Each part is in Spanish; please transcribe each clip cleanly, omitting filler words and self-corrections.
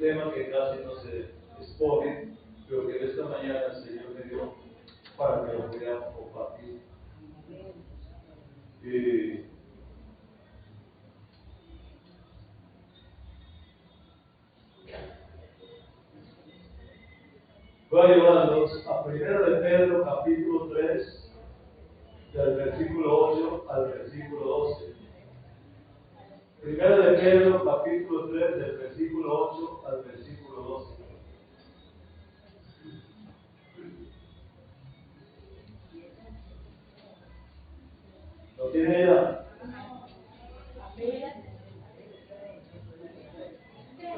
tema que casi no se expone, pero que esta mañana el Señor me dio para que lo pudiéramos compartir. Voy a llevarlos a 1 de Pedro capítulo 3, del versículo 8 al versículo 12. 1 de Pedro capítulo 3, del versículo 8 al versículo 12. ¿Lo tiene ya?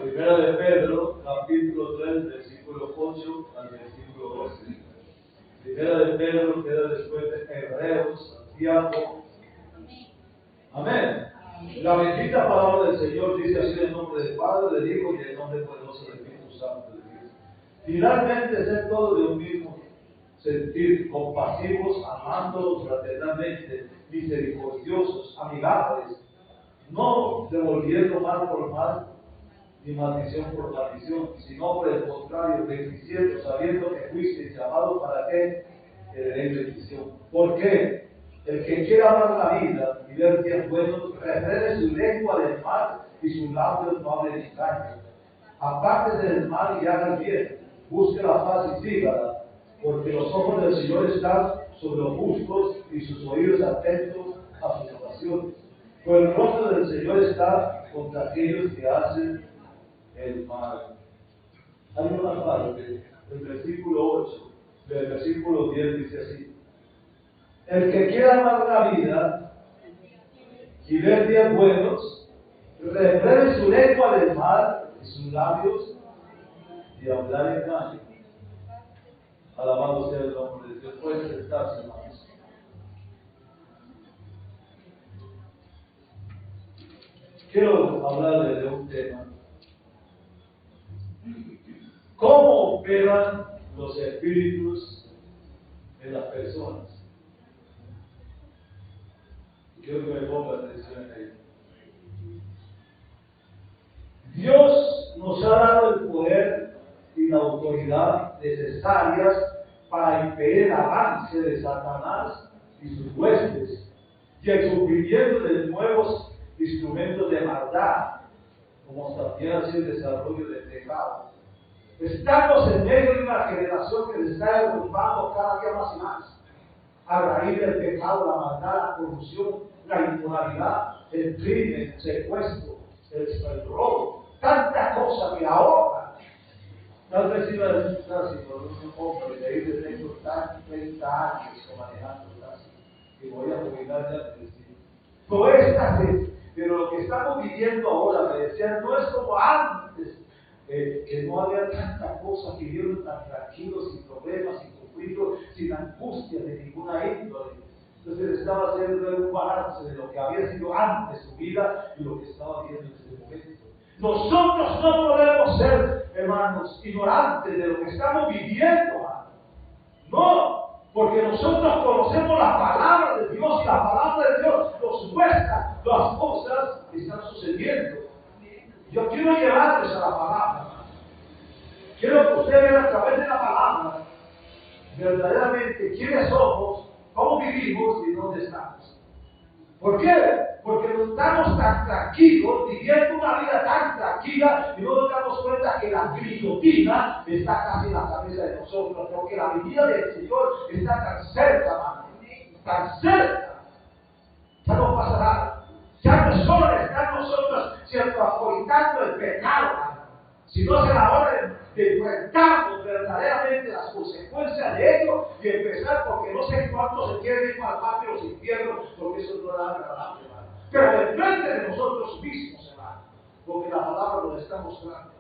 1 de Pedro capítulo 3, versículo 8 al versículo 12. 1 de Pedro queda después de Hebreos, Santiago. Amén. La bendita palabra del Señor dice así en nombre del Padre, del Hijo y del nombre poderoso del Espíritu Santo de Dios. Finalmente, ser todos de un mismo sentir, compasivos, amándolos fraternalmente, misericordiosos, amigables, no devolviendo mal por mal, ni maldición por maldición, sino por el contrario, bendiciendo, sabiendo que fuisteis llamados para que heredéis bendición. ¿Por qué? El que quiera amar la vida y ver días buenos, refrene su lengua del mal y sus labios no hablen engaño. Aparte del mal y haga el bien, busque la paz y sígala, porque los ojos del Señor están sobre los justos y sus oídos atentos a sus oraciones. Pues el rostro del Señor está contra aquellos que hacen el mal. Hay una parte del versículo 8, del versículo 10 dice así: el que quiera amar la vida y ver días buenos, reprende su lengua del mal y sus labios de hablar engaño. Alabado sea el nombre de Dios. Pueden sentarse, hermanos. Quiero hablarles de un tema. ¿Cómo operan los espíritus en las personas? Quiero que me ponga atención en ello. Dios nos ha dado el poder y la autoridad necesarias para impedir el avance de Satanás y sus huestes y el surgimiento de nuevos instrumentos de maldad, como también así el desarrollo del pecado. Estamos en medio de una generación que se está derrumbando cada día más y más a raíz del pecado, la maldad, la corrupción, la inmoralidad, el crimen, el secuestro, el robo, tanta cosa que ahora, tal vez iba a decir casi por un hombre de ahí de tengo 30 años manejando casi, y voy a jubilar ya de decir. Pero lo que estamos viviendo ahora, me decían, no es como antes, que no había tanta cosa, que vivieron tan tranquilos, sin problemas, sin conflictos, sin angustia de ninguna índole. Entonces estaba haciendo un balance de lo que había sido antes su vida y lo que estaba viviendo en este momento. Nosotros no podemos ser, hermanos, ignorantes de lo que estamos viviendo, hermanos. No, porque nosotros conocemos la palabra de Dios y la palabra de Dios nos muestra las cosas que están sucediendo. Yo quiero llevarles a la palabra. Quiero que ustedes vean a través de la palabra verdaderamente quiénes somos, cómo vivimos y dónde estamos. ¿Por qué? Porque no estamos tan tranquilos, viviendo una vida tan tranquila y no nos damos cuenta que la guillotina está casi en la cabeza de nosotros, porque la venida del Señor está tan cerca, hermano, tan cerca. Ya no pasa nada. Ya no es solo estar nosotros siendo apolitando el pecado, hermano, sino es la hora de enfrentarnos verdaderamente las consecuencias de ello y empezar, porque no sé cuántos se quieren ir para el patio de los infiernos, porque eso no da agradable, hermano. Pero de frente de nosotros mismos, hermano, porque la palabra nos está mostrando.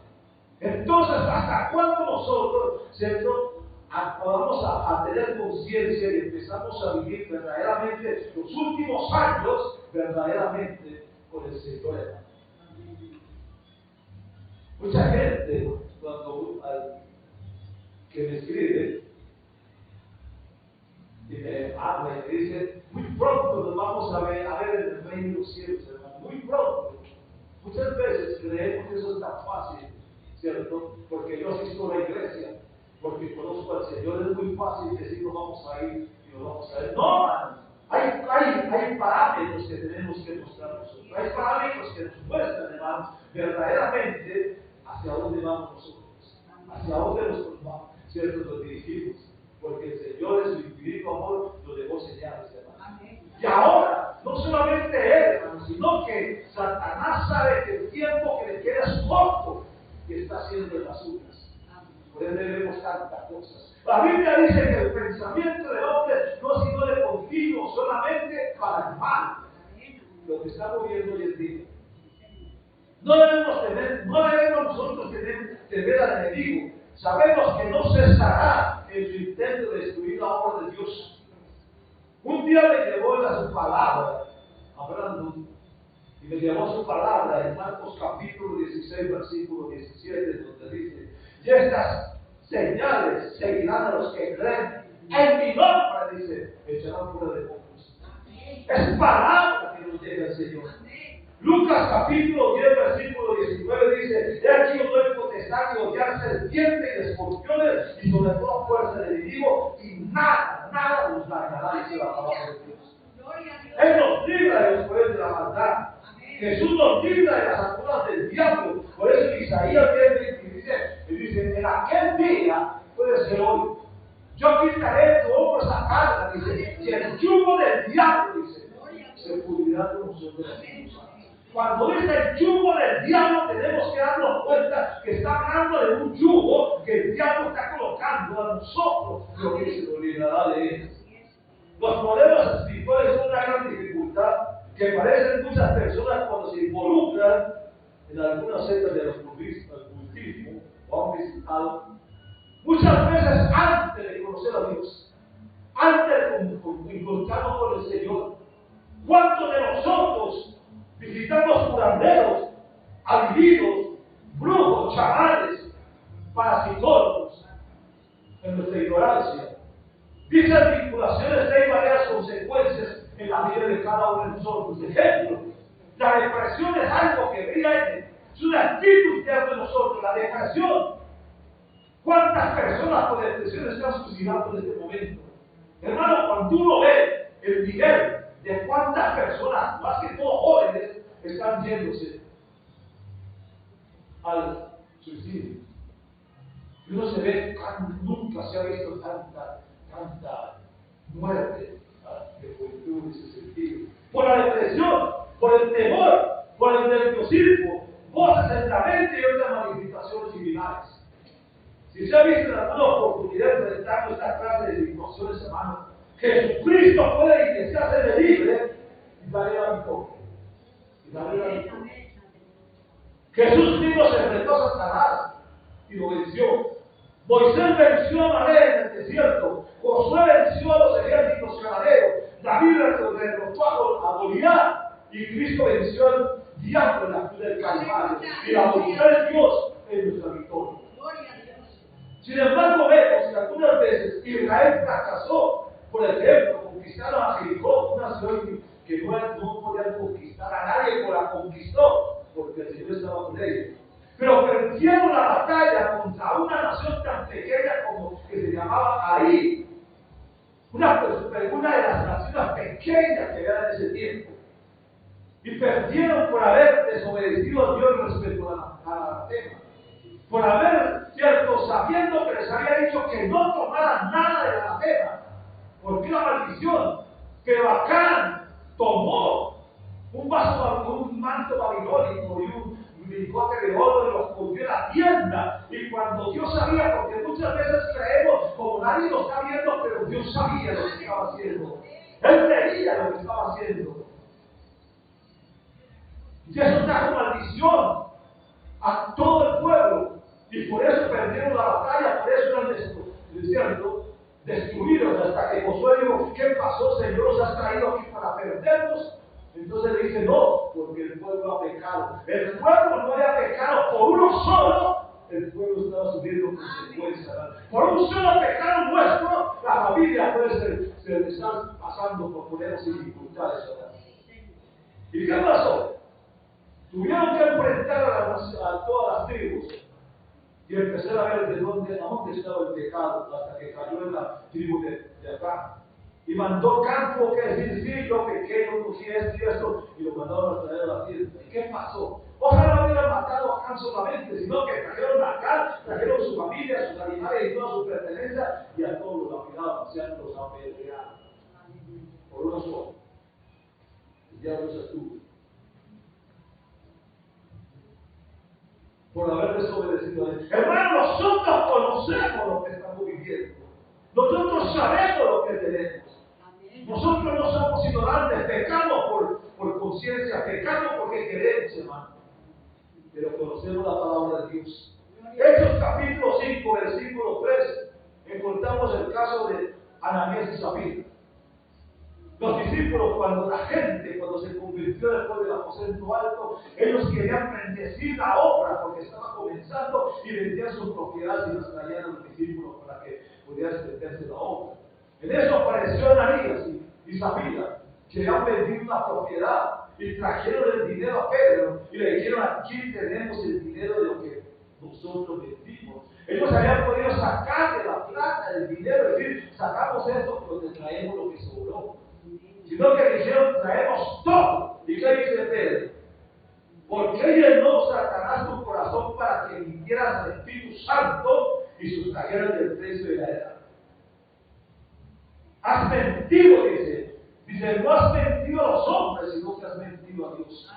Entonces, ¿hasta cuándo nosotros, ¿cierto?, vamos a tener conciencia y empezamos a vivir verdaderamente los últimos años, verdaderamente con el Señor, hermano? Mucha gente, cuando que me escribe y me habla y me dice, muy pronto nos vamos a ver en el reino de los cielos, hermano, muy pronto. Muchas veces creemos que eso es tan fácil, ¿cierto? Porque yo asisto a la iglesia, porque conozco al Señor. Es muy fácil decir nos vamos a ir y nos vamos a ir. No, hermano. Hay parámetros que tenemos que mostrar nosotros. Hay parámetros que nos muestran, hermano, verdaderamente hacia dónde vamos nosotros, hacia dónde nosotros vamos, ¿cierto? Nos dirigimos. Porque el Señor en su infinito amor nos dejó señales, hermano. Y ahora, no solamente Él, hermano, sino que Satanás sabe que el tiempo que le queda es corto y está haciendo en las suyas. Por eso debemos tantas cosas. La Biblia dice que el pensamiento del hombre no ha sido de continuo solamente para el mal. Lo que estamos viendo hoy en día. No debemos nosotros temer al enemigo. Sabemos que no cesará en su intento de destruir la obra de Dios. Un día me llevó su palabra, hablando, y me llevó su palabra en Marcos capítulo 16, versículo 17, donde dice: y estas señales seguirán a los que creen en mi nombre, dice, echarán fuera demonios. Es palabra que nos llega el Señor. Lucas capítulo 10, versículo 19 dice: he aquí os doy potestad de hollar serpientes y escorpiones y sobre toda fuerza del enemigo, y nada nos dañará, dice la palabra de Dios. Él nos libra de los poderes de la maldad. Jesús nos libra de las ataduras del diablo. Por eso Isaías 10:20 dice: en aquel día, puede ser hoy, yo quitaré de tu hombro esa carga, dice, y el yugo del diablo, dice, se pudrirá con nosotros. Cuando dice el yugo del diablo, tenemos que darnos cuenta que está hablando de un yugo que el diablo está colocando a nosotros, lo que se nos librará de él. Los problemas espirituales son una gran dificultad que parecen muchas personas cuando se involucran en algunas sectas de los cultismo o han visitado. Muchas veces antes de conocer a Dios, antes de involucrarnos con el Señor, ¿cuántos de nosotros visitamos curanderos, adivinos, brujos, chamanes, parasitólogos en nuestra ignorancia? Dichas vinculaciones traen varias consecuencias en la vida de cada uno de nosotros. Por ejemplo, la depresión es algo que viene, es una actitud de nosotros, la depresión. ¿Cuántas personas con depresión están suicidando en este momento? Hermano, cuando uno ve el nivel de cuántas personas, más que todos jóvenes, están yéndose al suicidio. Y uno se ve, nunca se ha visto tanta muerte de juventud en ese sentido. Por la depresión, por el temor, por el nerviosismo, voces en la mente y otras manifestaciones similares. Si se ha visto en alguna oportunidad de enfrentar esta clase de situaciones, hermano, Jesucristo puede y desea ser libre y darle la victoria. Jesús mismo se enfrentó a Satanás y lo venció. Moisés venció a María en el desierto. Josué venció a los ejércitos cananeos. David derrotó a Goliat. Y Cristo venció al diablo en la cruz del Calvario. Y la voluntad de Dios es nuestra victoria. Sin embargo, vemos que algunas veces Israel fracasó. Por ejemplo, conquistaron a Jericó, una ciudad que no podían conquistar a nadie, pero la conquistó porque el Señor estaba con ellos. Pero perdieron la batalla contra una nación tan pequeña como que se llamaba Ahí, una de las naciones pequeñas que había en ese tiempo. Y perdieron por haber desobedecido a Dios respecto a la tema. Por haber, cierto, sabiendo que les había dicho que no tomaran nada de la tema. Porque la maldición. Pero Acán tomó un manto babilónico y un lingote de oro y lo escondió en la tienda. Y cuando Dios sabía, porque muchas veces creemos, como nadie lo está viendo, pero Dios sabía lo que estaba haciendo. Él veía lo que estaba haciendo. Y eso trajo maldición a todo el pueblo. Y por eso perdieron la batalla, por eso eran destruidos. Hasta que Josué dijo: ¿qué pasó, Señor? ¿Nos has traído aquí para perdernos? Entonces le dice: no, porque el pueblo ha pecado. El pueblo no había pecado por uno solo, el pueblo estaba sufriendo consecuencias. Por un solo pecado nuestro, la familia puede se estar pasando por problemas y dificultades. ¿Y qué pasó? Tuvieron que enfrentar a todas las tribus. Y empecé a ver de dónde estaba el pecado hasta que cayó en la tribu de acá. Y mandó campo que decir, sí, yo pequé, yo cogí esto y esto, y lo mandaron a traer a la tienda. ¿Y qué pasó? Ojalá no hubieran matado a Acán solamente, sino que trajeron a Acán, trajeron su familia, sus animales y toda su pertenencia, y a todos los lapidaron, o sea, los apedrearon. Por uno solo. El diablo se estuvo. Por haber desobedecido a Dios. Hermano, nosotros conocemos lo que estamos viviendo. Nosotros sabemos lo que tenemos. Nosotros no somos ignorantes, pecamos por conciencia, pecamos porque queremos, hermano. Pero conocemos la palabra de Dios. Hechos capítulo 5, versículo 3, encontramos el caso de Ananías y Zafira. Los discípulos, cuando se convirtió después del aposento alto, ellos querían bendecir la obra porque estaba comenzando y vendían sus propiedades y las traían a los discípulos para que pudiera extenderse la obra. En eso apareció Ananías y Zafira, que habían vendido una propiedad y trajeron el dinero a Pedro y le dijeron: aquí tenemos el dinero de lo que nosotros vendimos. Ellos habían podido sacar de la plata el dinero, es decir, sacamos esto, pero te traemos lo que sobró. Sino que dijeron: traemos todo. ¿Y qué dice Pedro? ¿Por qué llenó Satanás tu corazón para que mintieras al Espíritu Santo y sustrajeras del precio de la edad? Has mentido, dice. Dice, no has mentido a los hombres, sino que has mentido a Dios.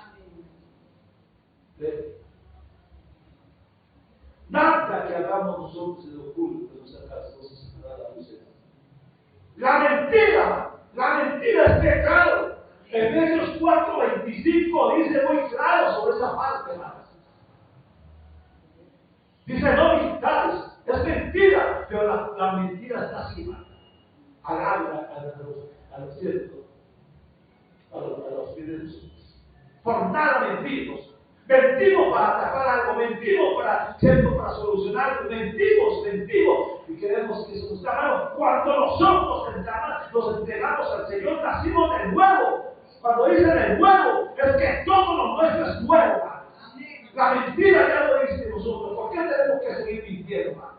Nada que hagamos nosotros se le ocurre que nos saca las cosas a la luz. La mentira es pecado. Efesios 4:25 dice muy claro sobre esa parte, hermanos. Dice: no mintáis. Es mentira, pero la mentira está así, a los ciertos, a los fieles. Por nada mentimos. Mentimos para tapar algo, mentimos para solucionar algo, mentimos. Y queremos que eso nos está. Cuando nosotros nos entregamos al Señor, nacimos de nuevo. Cuando dicen de nuevo, es que todo lo nuestro es nuevo, hermano. La mentira ya lo dice de nosotros. ¿Por qué tenemos que seguir mintiendo, hermano?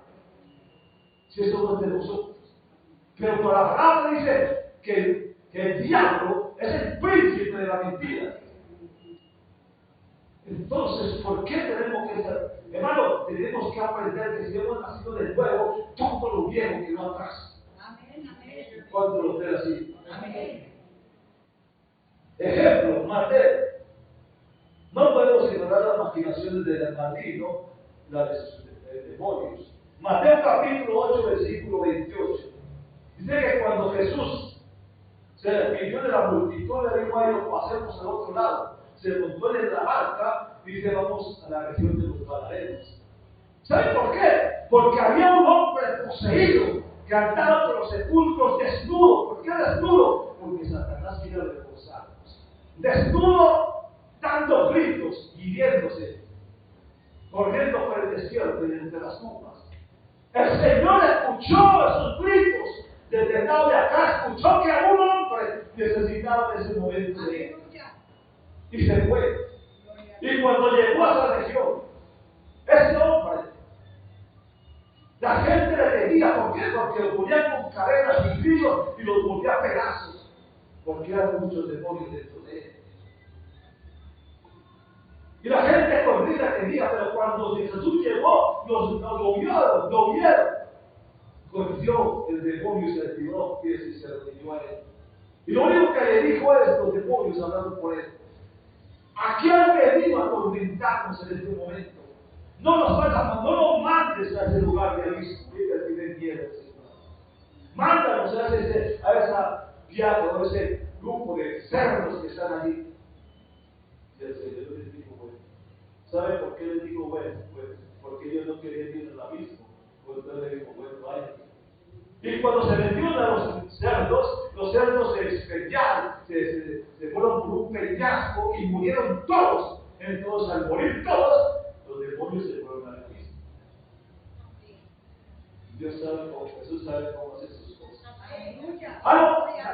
Si eso no es de nosotros. Pero por la palabra dice que el diablo es el príncipe de la mentira. Entonces, ¿por qué tenemos que ser? Hermano, tenemos que aprender que si hemos nacido de nuevo, todo lo viejo quedó atrás. ¿Cuánto lo creen así? Amén. Ejemplo, Mateo. No podemos ignorar las maquinaciones del maligno, las de demonios. Mateo capítulo 8, versículo 28. Dice que cuando Jesús se despidió de la multitud, le dijo a ellos: pasemos al otro lado. Se montó en la barca y dice: vamos a la región de los Gadarenos. ¿Saben por qué? Porque había un hombre poseído que andaba por los sepulcros desnudo. ¿Por qué desnudo? Porque Satanás quiere reforzarnos. Desnudo, dando gritos, hiriéndose, corriendo por el desierto y entre las tumbas. El Señor escuchó esos gritos desde el lado de acá, escuchó que a un hombre necesitaba en ese momento de él. Y se fue. Y cuando llegó a esa región, ese hombre, la gente le tenía. ¿Por qué? Porque lo ponían con cadenas y grillos y los volvía a pedazos. Porque eran muchos demonios dentro de él. Y la gente corrida tenía, pero cuando Jesús llegó, lo vieron. Corrió el demonio y se retiró, y se retiró a él. Y lo único que le dijo es: los demonios hablando por él. Aquí han venido a atormentarnos en este momento. No nos mandes a ese lugar de abismo. Mándanos a esa viaje, a ese grupo de cerdos que están allí. Y el Señor les dijo: bueno. ¿Sabe por qué les dijo bueno? Pues porque ellos no querían ir al abismo. Pues Dios les dijo: bueno, vayan. Y cuando se metieron a los cerdos se despeñaron, se fueron por un peñasco y murieron todos. Entonces, al morir todos, los demonios se fueron al abismo. Jesús sabe cómo hacer sus cosas.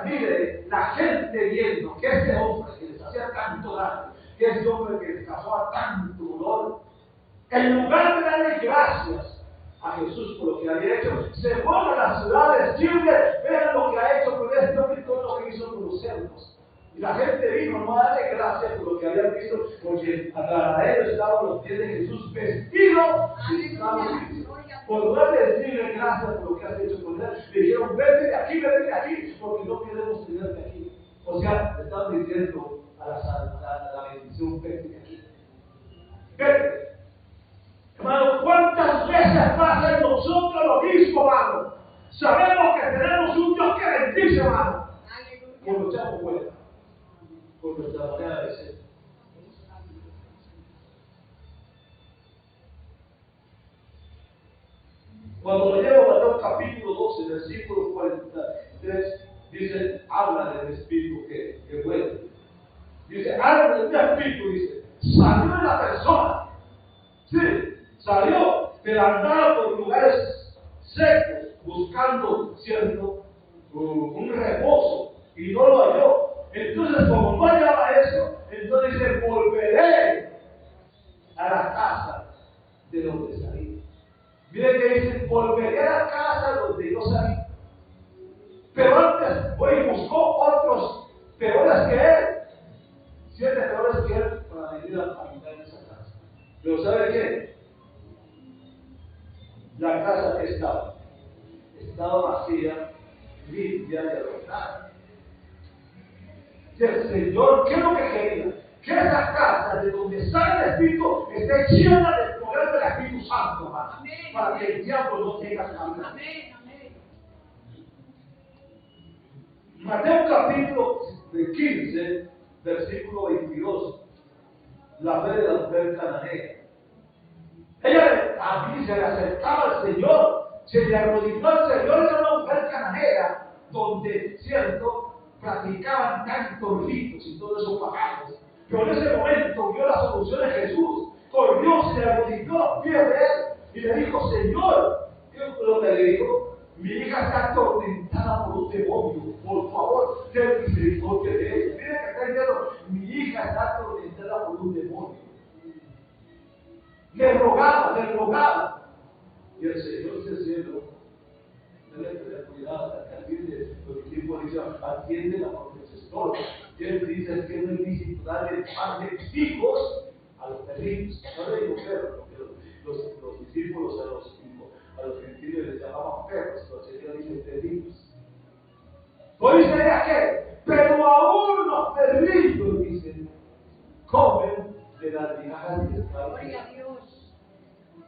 Mire, la gente viendo que ese hombre que les hacía tanto daño, que ese hombre que les causaba tanto dolor, en lugar de darle gracias, Jesús por lo que había hecho. Se fueron a las ciudades, vean lo que ha hecho con este hombre y todo lo que hizo con los cerdos. Y la gente vino no a darle gracias por lo que habían visto, porque a ellos estaban los pies de Jesús vestidos de sangre. Por no decirle gracias por lo que has hecho con él, le dijeron, vete de aquí, porque no queremos tenerte aquí. O sea, le están diciendo a la bendición, vete de aquí. Vete. Hermano, ¿cuántas veces pasa en nosotros lo mismo, hermano? Sabemos que tenemos un Dios que bendice, hermano. Por lo echamos fuera. Por nuestra manera de ser. Cuando lo llevo a Mateo capítulo 12, versículo 43, dice, habla del espíritu que vuelve. Dice, habla del espíritu, dice, salió de la persona. Sí, salió, pero andaba por lugares secos, buscando, ¿cierto?, un reposo, y no lo halló. Entonces, como no hallaba eso, entonces dice, volveré a la casa de donde salí. Miren que dice, volveré a la casa donde yo salí. Pero antes fue y buscó otros peores que él. 7 peores que él para venir a habitar en esa casa. Pero ¿sabe qué? La casa que estaba vacía, limpia y adornada. Y el Señor, ¿qué es lo que quería? Que esa casa de donde sale el Espíritu esté llena del poder del Espíritu Santo, hermano, para que el diablo no tenga cabida. Mateo capítulo 15, versículo 22, la fe de la mujer cananea. Ella a mí se le acercaba al Señor, se le arrodilló al Señor, era una mujer cananea, donde, cierto, practicaban tantos ritos y todos esos paganos. Pero en ese momento vio la solución de Jesús, corrió, se le arrodilló a los pies de él y le dijo, Señor, ¿qué es lo que le dijo? Mi hija está atormentada por un demonio, por favor, ten misericordia de ella. Mira que está diciendo, mi hija está atormentada por un demonio. Le rogaba. Y el Señor se cielo, debe tener cuidado, hasta que atiende, porque el tiempo dice, atiende la profesión. Y él dice que no es lícito darle pan de hijos a los perritos. No le digo perros, porque los discípulos a los gentiles les llamaban perros, pero el Señor dice perritos. ¿Por dice qué? Pero aún los perritos, dicen, comen de las migajas de esta vida.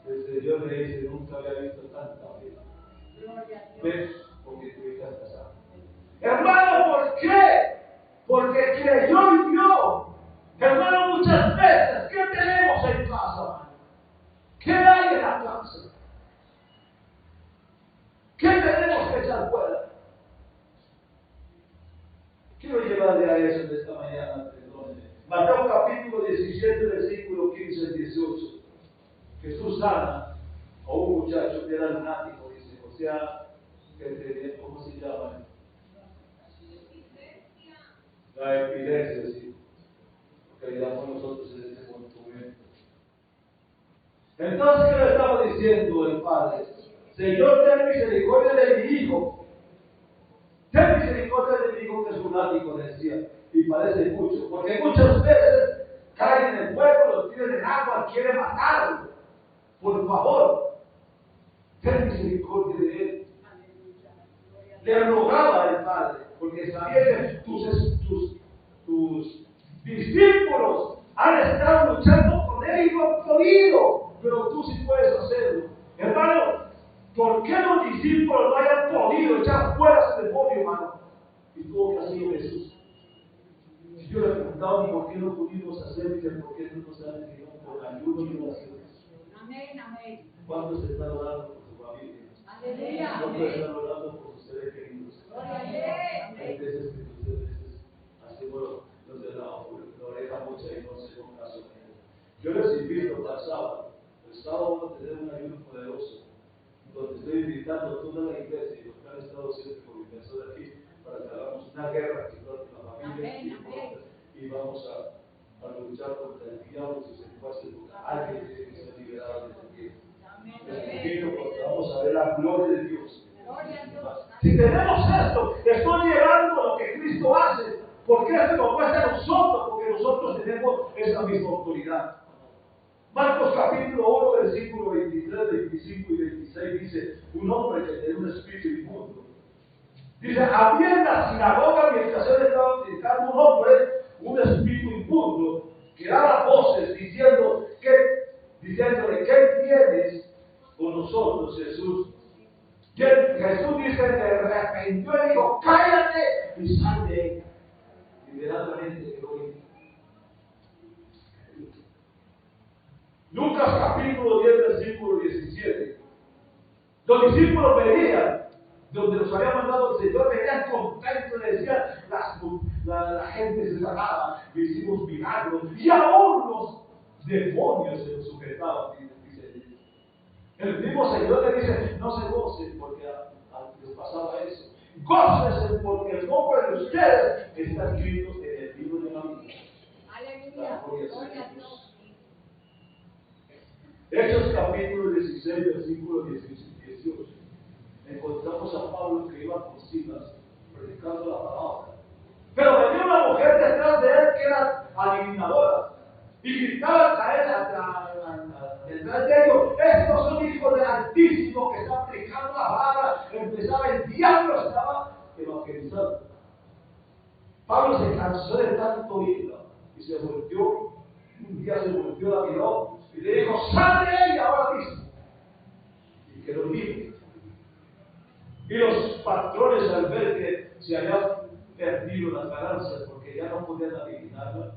El Señor le dice, nunca había visto tanta fe. ¿Ves? Porque tu hija está sana. Hermano, ¿por qué? Porque creyó y vio. Hermano, muchas veces, ¿qué tenemos en casa, hermano? ¿Qué hay en la casa? ¿Qué tenemos que echar fuera? Quiero llevarle a eso de esta mañana, perdónenme. Mateo capítulo 17, versículo 15 al 18. Jesús sana a un muchacho que era lunático, dice, o sea, que tenía, ¿cómo se llama? La epilepsia, sí. Lo que le llamamos nosotros en ese momento. Entonces, ¿qué le estaba diciendo el Padre? Señor, ten misericordia de mi hijo. Ten misericordia de mi hijo que es lunático, decía. Y parece mucho, porque muchas veces caen en el fuego, los tiran en agua, quieren matarlo. Por favor, ten misericordia de él. Le rogaba al Padre, porque sabía que tus discípulos han estado luchando con él y no han podido, pero tú sí puedes hacerlo. Hermano, ¿por qué los discípulos no hayan podido echar fuera ese demonio, hermano? Y tuvo que hacerlo Jesús. Si yo le preguntaba, ¿por qué no pudimos hacerlo? ¿Por qué no nos han dicho por ayuno y oración? Amén, amén. ¿Cuántos están orando por su familia? Aleluya. ¿Cuántos están orando por sus seres queridos? Hay veces que ustedes hacemos los de la oreja mucha y no hacemos caso. Yo les invito para el sábado. El sábado vamos a tener un ayuno poderoso, donde estoy invitando a toda la iglesia y los que han estado siempre con mi persona aquí, para que hagamos una guerra con la familia y vamos a luchar contra el diablo y sus secuaces, porque alguien tiene que ser liberado de este tiempo. Les invito porque vamos a ver la gloria de Dios. Gloria a Dios. Si tenemos esto, estoy llevando lo que Cristo hace. ¿Por qué se nos muestra a nosotros? Porque nosotros tenemos esa misma autoridad. Marcos capítulo 1, versículo 23, 25 y 26 dice, un hombre que tenía un espíritu inmundo. Dice, había en la sinagoga mientras él estaba predicando un hombre, un espíritu inmundo, que daba voces diciéndole, ¿qué tienes con nosotros, Jesús? Y Jesús dice, le reprendió y dijo, cállate y sal de él. Inmediatamente quedó limpio. Lucas capítulo 10, versículo 17. Los discípulos venían donde los había mandado el Señor, venían contentos, le decían, la gente se sanaba, hicimos milagros, y aún los demonios se los sujetaban, dice. El mismo Señor le dice, no se gocen porque les pasaba eso. Gócense porque el nombre de ustedes está escrito en el libro de la vida. Aleluya. Gloria a Dios. Hechos capítulo 16, versículo 18. Encontramos a Pablo que iba con Silas predicando la palabra. Pero venía una mujer detrás de él que era adivinadora y gritaba detrás de ellos, estos son hijos del Altísimo que están predicando la palabra. Empezaba el diablo, estaba evangelizando. Pablo se cansó de tanto oírla y se volvió, un día se volvió, la miró y le dijo, sal de ella ahora mismo. Y quedó libre. Y los patrones, al ver que se había perdido las ganancias porque ya no podían adivinarla,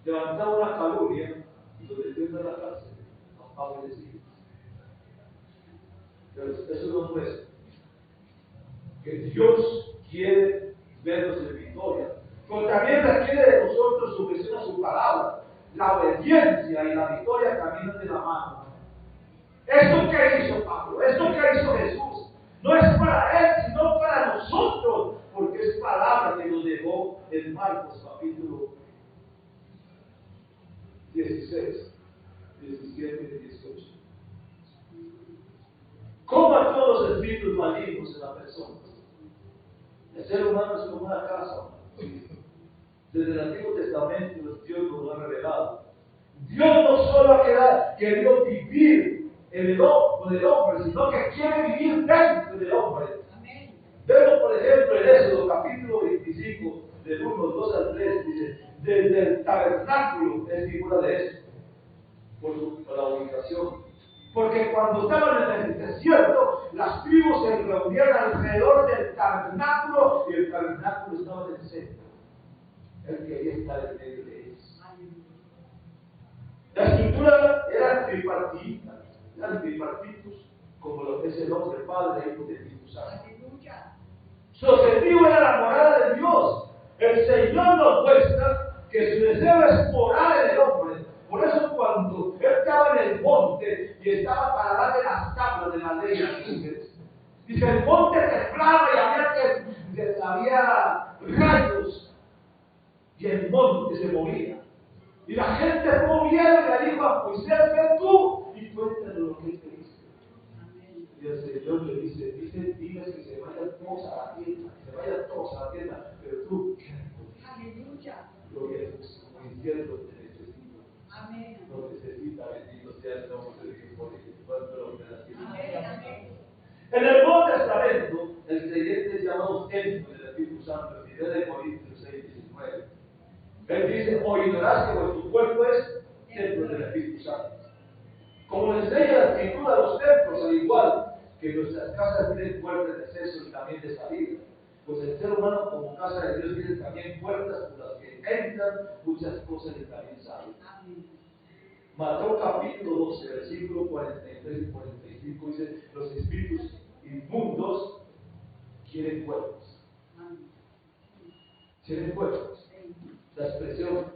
levantaron una calumnia y lo metieron en la cárcel a Pablo y Silas. Pero eso no muestra que Dios quiere vernos en victoria, pero también requiere de nosotros sujeción a su palabra. La obediencia y la victoria caminan de la mano. Esto que hizo Pablo, esto que hizo Jesús, no es para él, sino para nosotros, porque es palabra que nos dejó en Marcos capítulo 16, 17 y 18. ¿Cómo actúan los espíritus malignos en la persona? El ser humano es como una casa. Desde el Antiguo Testamento Dios nos lo ha revelado. Dios no solo ha querido vivir en el hombre, sino que quiere vivir dentro del hombre. Amén. Vemos, por ejemplo, en Éxodo capítulo 25, del 1, 2 al 3, dice, desde el tabernáculo es figura de esto, por la ubicación. Porque cuando estaban en el desierto, las tribus se reunían alrededor del tabernáculo y el tabernáculo estaba en el centro. Él quería estar en medio de ellos. La estructura era tripartita, eran tripartitos, como lo que es el hombre, Padre, Hijo y Espíritu Santo. Su objetivo era la morada de Dios. El Señor nos muestra que su deseo es morar en el hombre. Por eso cuando él estaba en el monte y estaba para darle las tablas de la ley a sus hijos, dice, el monte temblaba y había rayos y el monte se movía. Y la gente tuvo miedo y le dijo a Moisés, ven tú y cuéntanos lo que él te dice. Y el Señor le dice, diles que se vayan todos a la tienda, pero tú, Aleluya. gloria a Dios, como diciendo, te necesito. Amén. Lo necesita, bendito sea el nombre de Dios por el Amén. Amén. En el Nuevo Testamento, el creyente es llamado templo del Espíritu Santo, en 1 Corintios 6, 19. Él dice, o ignorás que vuestro cuerpo es templo del Espíritu Santo. Como les enseña la Escritura, los templos, al igual que nuestras casas tienen puertas de acceso y también de salida, pues el ser humano como casa de Dios tiene también puertas por las que entran muchas cosas y también salen. Mateo capítulo 12, versículo 43 y 45 dice, los espíritus inmundos quieren cuerpos. Quieren cuerpos. La expresión.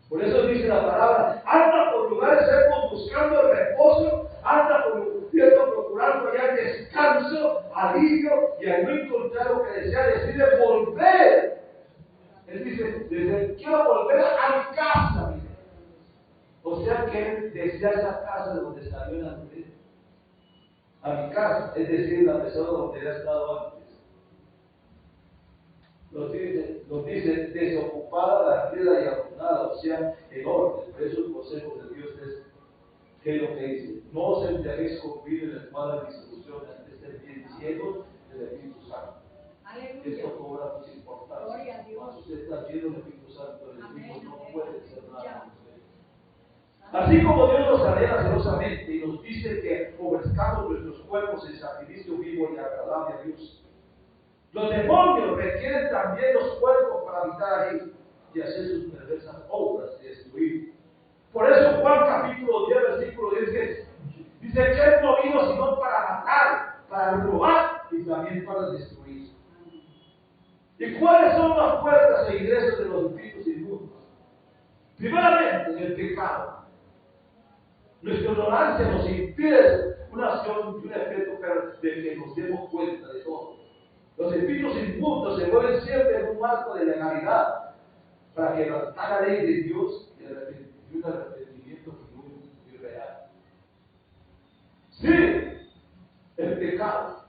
Por eso dice la palabra, anda por lugares secos buscando el reposo, anda por los desiertos procurando hallar descanso, alivio, y al no encontrar lo que desea, decide volver. Él dice, quiero volver a mi casa, mire. O sea que él desea esa casa de donde salió en la mujer. a mi casa, es decir, la persona donde he estado antes. Nos dice desocupada, tranquila y abundada, o sea, en orden. Por eso el consejo de Dios es que lo que dice: no os embriaguéis con vino en el cual hay disolución, antes de bien ciegos del Espíritu Santo. Aleluya. Esto cobra mucha importancia. Gloria a Dios. Cuando usted está lleno del Espíritu Santo, el Amén, Espíritu no amén. puede ser nada con usted. Amén. Así como Dios nos anhela celosamente y nos dice que ofrezcamos nuestros cuerpos en sacrificio vivo y agradable a Dios, los demonios requieren también los cuerpos para habitar ahí y hacer sus perversas obras de destruir. Por eso Juan capítulo 10, versículo 10 dice que Él no vino sino para matar, para robar y también para destruir. ¿Y cuáles son las puertas e ingresos de los espíritus inmundos? Primeramente, el pecado. Nuestra ignorancia nos impide una acción y un efecto de que nos demos cuenta de todo. Los espíritus inmundos se mueven siempre en un marco de legalidad para que la ley de Dios y un arrepentimiento genuino y real. Sí, el pecado.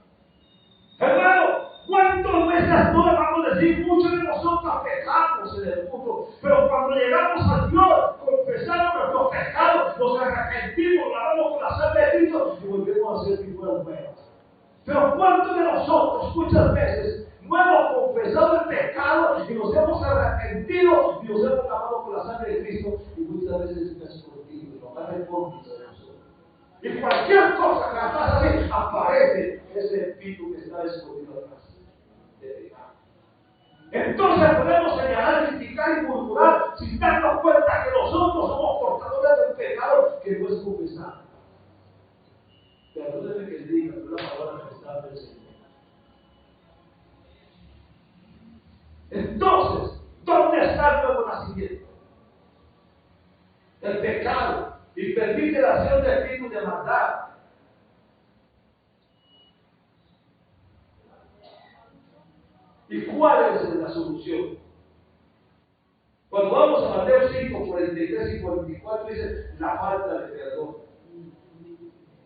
Hermano, ¿cuántas veces no le vamos a decir? Muchos de nosotros pecamos en el mundo, pero cuando llegamos a Dios, confesamos nuestros pecados, nos arrepentimos, lavamos con la sangre de Cristo y volvemos a ser figuras nuevas. Pero ¿cuántos de nosotros muchas veces no hemos confesado el pecado y nos hemos arrepentido y nos hemos lavado con la sangre de Cristo y muchas veces es escondido y nos arrepentimos de nosotros? Y cualquier cosa que pasa así, aparece ese espíritu que está escondido atrás de pecado. Entonces podemos señalar, criticar y murmurar sin darnos cuenta que nosotros somos portadores de un pecado que no es confesado. Perdóneme que diga, pero la palabra que está del Señor. Entonces, ¿dónde está el nuevo nacimiento? El pecado, y permite la acción de espíritu de maldad. ¿Y cuál es la solución? Cuando vamos a Mateo 5, 43 y 44, dice la falta de perdón.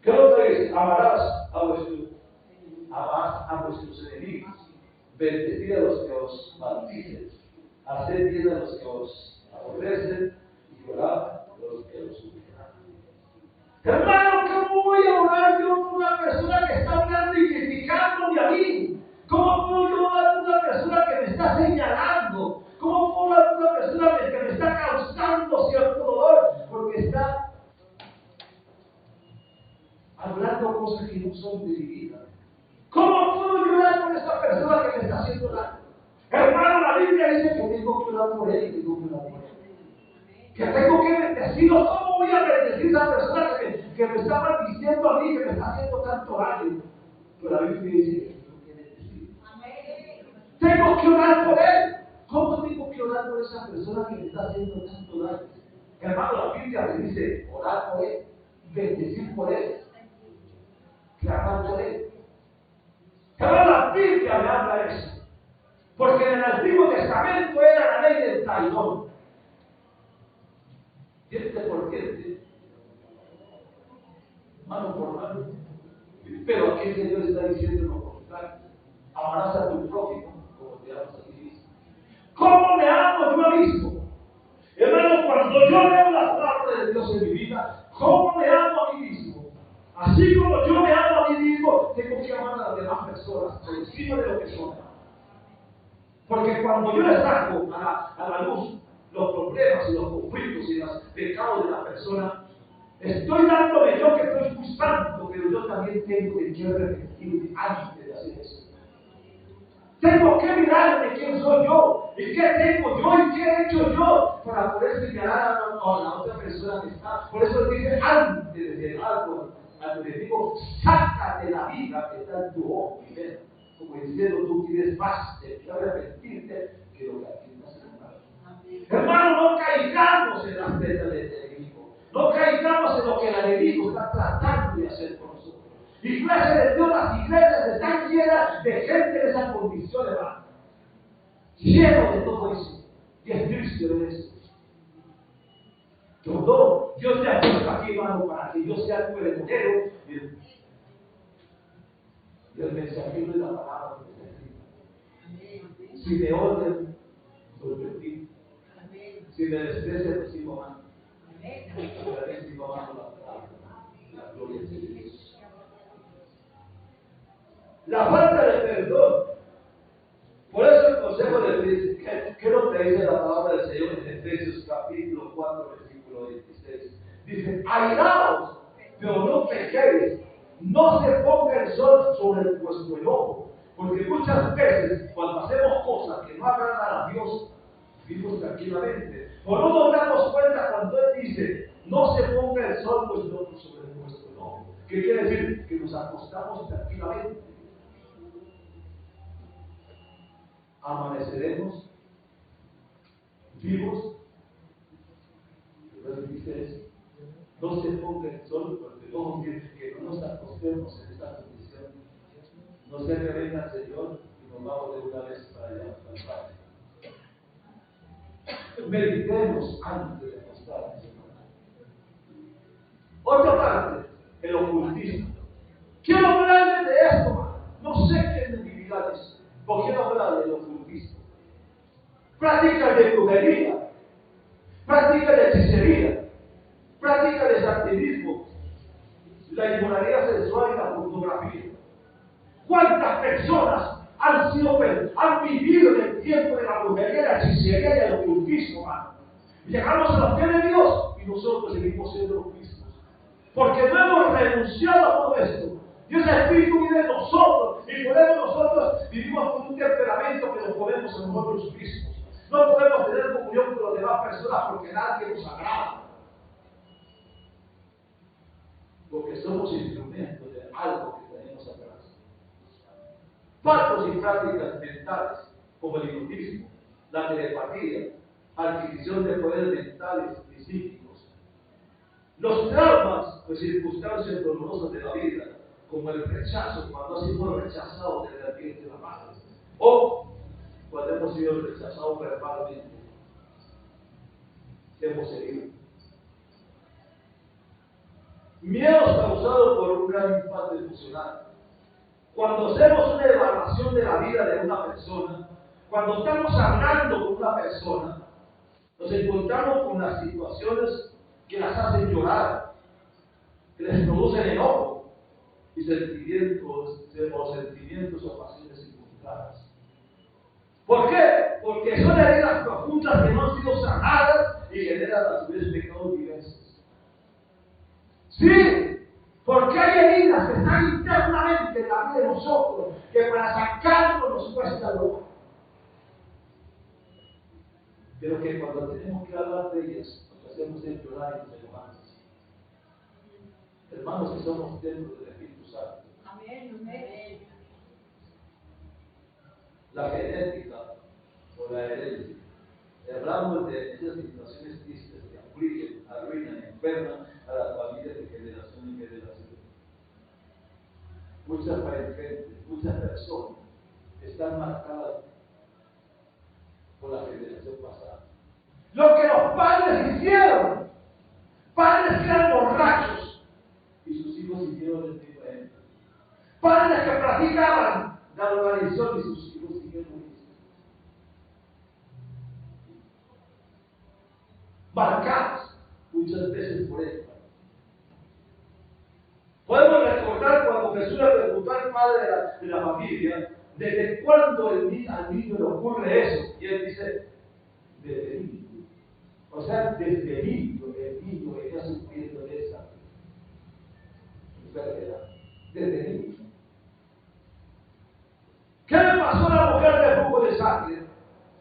¿Qué otra dice? Amarás a vuestros enemigos, bendecid a los que os maldicen, haced bien a los que os aborrecen y orad a los que os suplican. Hermano, ¿cómo voy a orar yo por una persona que está hablando y criticándome a mí? ¿Cómo puedo yo orar por una persona que me está señalando? ¿Cómo puedo orar por una persona que me está causando cierto dolor? Porque está hablando cosas que no son de mi vida. ¿Cómo puedo llorar por esta persona que me está haciendo daño? Hermano, la Biblia dice que tengo que orar por él y tengo que orar por él. Que tengo que bendecirlo. ¿Cómo voy a bendecir a esa persona que me está maldiciendo a mí, que me está haciendo tanto daño? Pero la Biblia dice que tengo que bendecirlo. Tengo que orar por él. ¿Cómo tengo que orar por esa persona que me está haciendo tanto daño? Hermano, la Biblia me dice orar por él, bendecir por él, clamar por él. Hermano, la Biblia me habla de eso. Porque en el Antiguo Testamento era la ley del traidor. Diente por diente, mano por mano. Pero aquí el Señor está diciendo lo contrario. Amarás a tu prójimo como te amas a ti mismo. ¿Cómo me amo yo mismo? Hermano, cuando yo leo la palabra de Dios en mi vida, ¿cómo me amo a mí mismo? Así como yo me amo a mí mismo, tengo que amar a las demás personas por encima de lo que son. Porque cuando yo le saco a la luz los problemas y los conflictos y los pecados de la persona, estoy dándome yo que estoy juzgando, pero yo también tengo que arrepentirme antes de hacer eso. Tengo que mirarme quién soy yo, y qué tengo yo, y qué he hecho yo, para poder señalar a la otra persona que está. Por eso dice, antes de llegar al enemigo, sácate la vida que está en tu ojo primero. Como diciendo, tú tienes más de que arrepentirte que lo que aquí estás haciendo. Hermano, no caigamos en las tetas del enemigo. No caigamos en lo que el enemigo está tratando de hacer con nosotros. Iglesia de Dios, las iglesias están llenas de gente de esa condición, hermano. Lleno de todo eso. Y es triste ver eso. Yo te apuesto aquí, hermano, para que yo sea tu heredero. Y el mensajero de la palabra que está escrita. Si me odian, sorprendí. Si me desprecian, pues sigo amando. Sigo amando la palabra. La gloria de Dios. La falta de perdón. Por eso el consejo de Dios, ¿qué es lo que dice la palabra del Señor en Efesios capítulo 4, versículo 26? Dice, airaos, pero no pequéis, no se ponga el sol sobre vuestro enojo, porque muchas veces cuando hacemos cosas que no agradan a Dios, vivimos tranquilamente, o no nos damos cuenta cuando Él dice, no se ponga el sol sobre vuestro enojo. ¿Qué quiere decir? Que nos acostamos tranquilamente. Amaneceremos vivos. Entonces dice eso. No se ponga el sol porque no quiere que no nos acostemos en esta condición. No se revenga el Señor y nos vamos de una vez para allá, para el Padre. Meditemos antes de acostarnos. Otra parte, el ocultismo. Quiero hablarles de esto, man. No sé qué es de mi vida es, pero quiero hablar del ocultismo. Prácticas de brujería, prácticas de hechicería, prácticas de satanismo, la inmoralidad sexual y la pornografía. ¿Cuántas personas han vivido en el tiempo de la brujería, la hechicería y el ocultismo, man? Llegamos a los pies de Dios y nosotros seguimos siendo los mismos. Porque no hemos renunciado a todo esto. Dios Espíritu vive en nosotros y podemos nosotros vivimos con un temperamento que nos ponemos en nosotros mismos. No podemos tener comunión con las demás personas porque nadie nos agrada. Porque somos instrumentos de algo que tenemos atrás. Pactos y prácticas mentales como el hipnotismo, la telepatía, adquisición de poderes mentales y psíquicos. Los traumas o circunstancias dolorosas de la vida, como el rechazo, cuando ha sido rechazado desde el vientre de la madre, o cuando hemos sido rechazados verbalmente, hemos herido. Miedos causados por un gran impacto emocional. Cuando hacemos una evaluación de la vida de una persona, cuando estamos hablando con una persona, nos encontramos con las situaciones que las hacen llorar, que les producen enojo y sentimientos o pasiones incontroladas. ¿Por qué? Porque son heridas profundas que no han sido sanadas y generan a su vez pecados diversos. Sí, porque hay heridas que están internamente en la vida de nosotros, que para sacarlo nos cuesta dolor. Pero que cuando tenemos que hablar de ellas, lo que hacemos es llorar y nos enojamos. Hermanos, que somos templos del Espíritu Santo. Amén, amén. La genética o la herencia. Hablamos de esas situaciones tristes que afligen, arruinan, enferman a las familias de generación en generación. Muchas personas están marcadas por la generación pasada. Lo que los padres hicieron, padres que eran borrachos y sus hijos siguieron el mismo ejemplo. Padres que practicaban la drogadicción y sus hijos siguieron lo mismo. Marcados muchas veces por esto. Podemos recordar cuando Jesús le preguntó al padre de la familia, ¿desde cuándo al niño le ocurre eso? Y él dice, desde niño. O sea, desde niño el niño está sufriendo de esa enfermedad. Desde niño. ¿Qué le pasó a la mujer del flujo de sangre?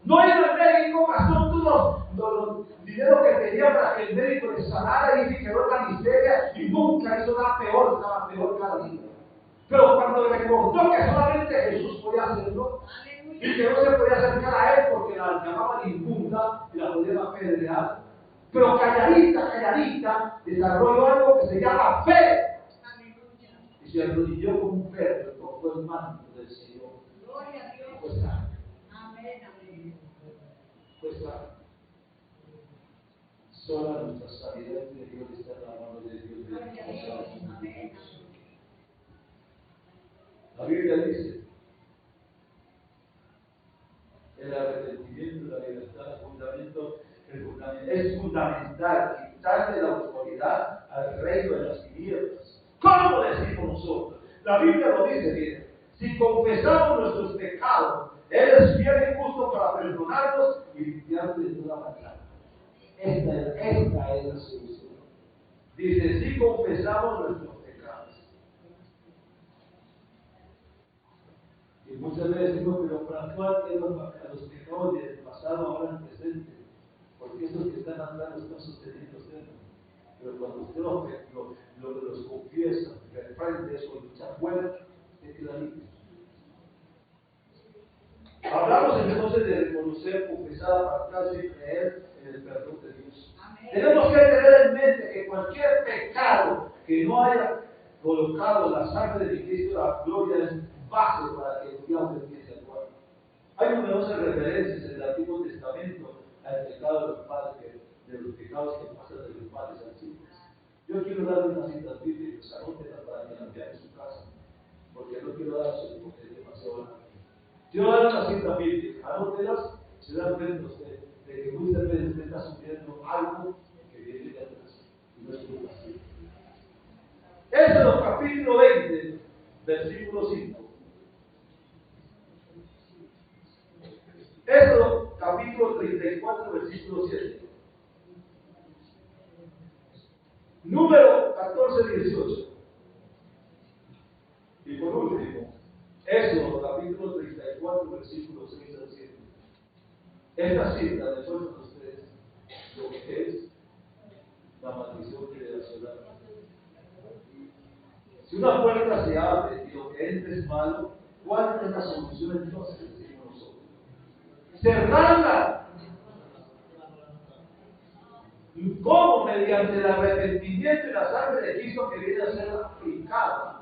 No iba al médico, gastó todos los dinero que tenía para que el médico le sanara y se quedó en la miseria y nunca hizo nada peor, estaba peor cada día. Pero cuando recordó que solamente Jesús podía hacerlo y que no se podía acercar a él porque la llamaban inmunda y la podían apedrear, pero calladita, desarrolló algo que se llama fe. Y se arrodilló como un perro y tocó el manto del Señor. Gloria a Dios. Pues nada. Amén, amén. Pues nada. Sola nuestra sanidad interior está en la mano de Dios. Gloria a Dios. Amén. La Biblia dice, el arrepentimiento y la libertad es fundamental, quitarle la autoridad al reino de las tinieblas. ¿Cómo decimos nosotros? La Biblia lo dice bien. Si confesamos nuestros pecados, Él es fiel y justo para perdonarnos y limpiarnos de toda maldad. Esta es la solución. Dice, si confesamos nuestros pecados. Y muchas veces digo, pero ¿para cuál de los pecados del pasado ahora en presente? Porque esos que están andando están sosteniendo ustedes. Pero cuando usted los confiesa, refrende eso, lucha fuerte, usted queda limpio. Hablamos entonces de reconocer, confesar, apartarse y creer en el perdón de Dios. Amén. Tenemos que tener en mente que cualquier pecado que no haya colocado la sangre de Cristo, la gloria es base para que el diablo empiece a actuar. Hay numerosas referencias en el Antiguo Testamento al pecado de los padres, de los pecados que pasan de los padres a los hijos. Yo quiero darle una cita bíblica, anótenla para que la vean en su casa, porque no quiero dar eso porque es demasiado largo. Quiero dar una cita bíblica, anótenlas, se dan cuenta usted de que muchas veces usted está sufriendo algo que viene de atrás y no es culpa suya. Éxodo capítulo 20, versículo 5. Éxodo capítulo 34, versículo 7. Número 14, 18. Y por último, Éxodo capítulo 34, versículo 6 al 7. Esta cita demuestra a ustedes lo que es la maldición generacional. Si una puerta se abre y lo que entra es malo, ¿cuál es la solución entonces? Decimos nosotros. Cerrarla. ¿Cómo? Mediante el arrepentimiento y la sangre de Cristo que viene a ser aplicada.